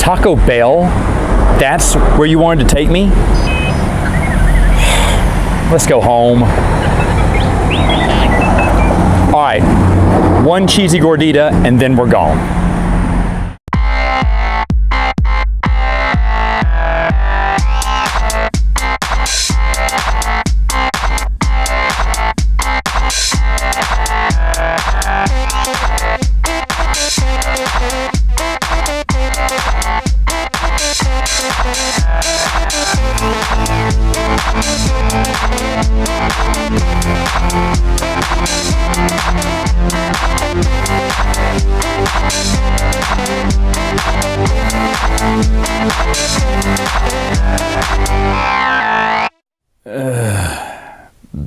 Taco Bell? That's where you wanted to take me? Let's go home. All right, one cheesy gordita and then we're gone.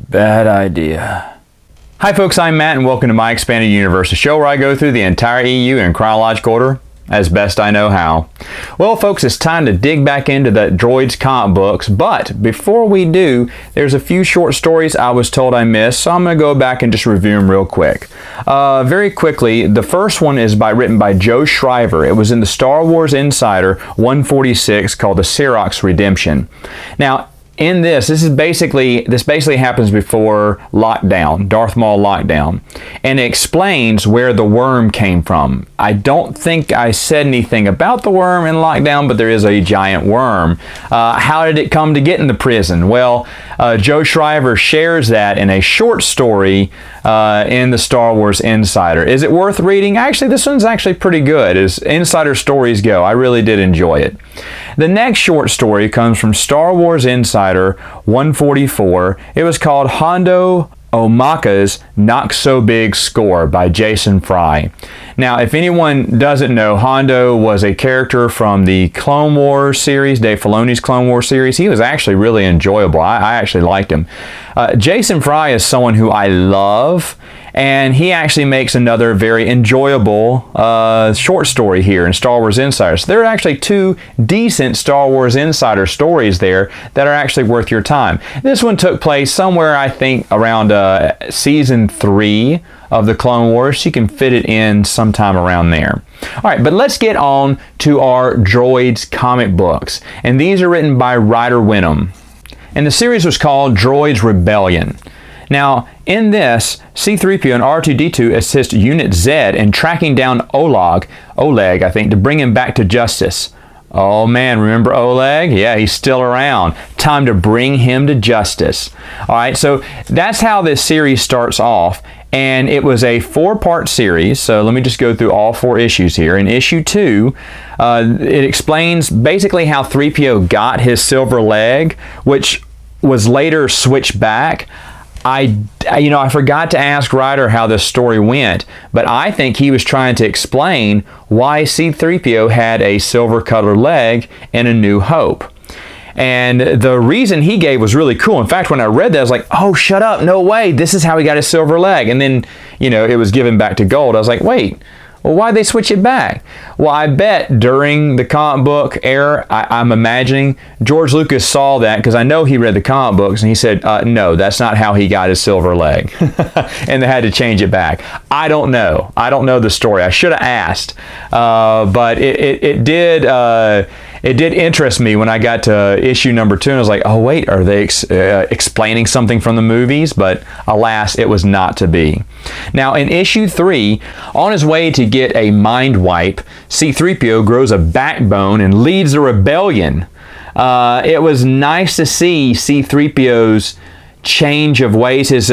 Bad idea. Hi folks, I'm Matt and welcome to My Expanded Universe, a show where I go through the entire EU in chronological order as best I know how. Well folks, it's time to dig back into the Droids comic books, but before we do, there's a few short stories I was told I missed, so I'm going to go back and just review them real quick. Very quickly, the first one is written by Joe Shriver. It was in the Star Wars Insider 146 called the Syrox Redemption. Now, in this basically happens before lockdown, Darth Maul lockdown, and it explains where the worm came from. I don't think I said anything about the worm in lockdown, but there is a giant worm. How did it come to get in the prison? Well, Joe Shriver shares that in a short story in the Star Wars Insider. Is it worth reading? Actually, this one's actually pretty good as Insider stories go. I really did enjoy it. The next short story comes from Star Wars Insider 144. It was called Hondo, Ohmaka's Not So Big Score by Jason Fry. Now, if anyone doesn't know, Hondo was a character from the Clone Wars series, Dave Filoni's Clone Wars series. He was actually really enjoyable. I actually liked him. Jason Fry is someone who I love, and he actually makes another very enjoyable short story here in Star Wars Insider. So there are actually two decent Star Wars Insider stories there that are actually worth your time. This one took place somewhere, I think, around season 3 of the Clone Wars. You can fit it in sometime around there. All right, but let's get on to our Droids comic books. And these are written by Ryder Wenham. And the series was called Droids Rebellion. Now, in this, C-3PO and R2-D2 assist Unit Z in tracking down Oleg, I think, to bring him back to justice. Oh man, remember Oleg? Yeah, he's still around. Time to bring him to justice. All right, so that's how this series starts off. And it was a 4-part series, so let me just go through all 4 issues here. In issue 2, it explains basically how 3PO got his silver leg, which was later switched back. I forgot to ask Ryder how this story went, but I think he was trying to explain why C-3PO had a silver-colored leg in A New Hope. And the reason he gave was really cool. In fact, when I read that, I was like, oh, shut up, no way, this is how he got his silver leg. And then, it was given back to gold. I was like, wait, well, why'd they switch it back? Well, I bet during the comic book era, I'm imagining George Lucas saw that, because I know he read the comic books, and he said, no, that's not how he got his silver leg. And they had to change it back. I don't know. I don't know the story. I should have asked. But it did interest me when I got to issue number 2, and I was like, oh wait, are they explaining something from the movies? But alas, it was not to be. Now in issue 3, on his way to get a mind wipe, C-3PO grows a backbone and leads a rebellion. It was nice to see C-3PO's change of ways, his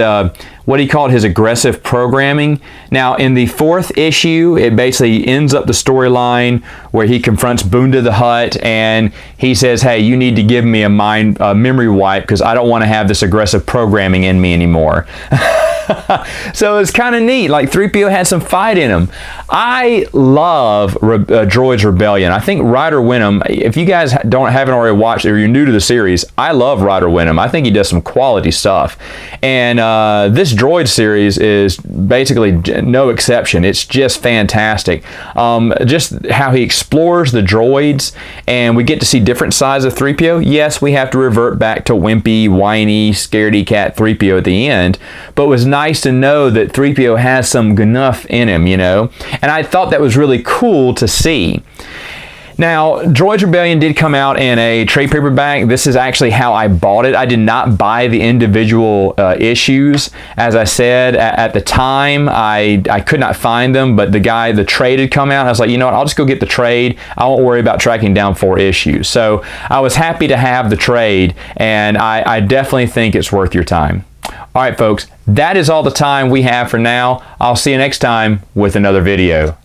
what he called his aggressive programming. Now in the 4th issue, it basically ends up the storyline where he confronts Boonda the Hutt and he says, hey, you need to give me a memory wipe because I don't want to have this aggressive programming in me anymore. So it's kind of neat. Like 3PO had some fight in him. I love Droids Rebellion. I think Ryder Wenham, if you guys haven't already watched or you're new to the series, I love Ryder Wenham. I think he does some quality stuff. And this Droid series is basically no exception. It's just fantastic. Just how he explores the droids, and we get to see different sides of 3PO. Yes, we have to revert back to wimpy, whiny, scaredy cat 3PO at the end, but it was nice to know that 3PO has some guff in him, And I thought that was really cool to see. Now, Droids Rebellion did come out in a trade paperback. This is actually how I bought it. I did not buy the individual issues. As I said, at the time, I could not find them, but the trade had come out, and I was like, you know what, I'll just go get the trade. I won't worry about tracking down 4 issues. So I was happy to have the trade, and I definitely think it's worth your time. All right, folks, that is all the time we have for now. I'll see you next time with another video.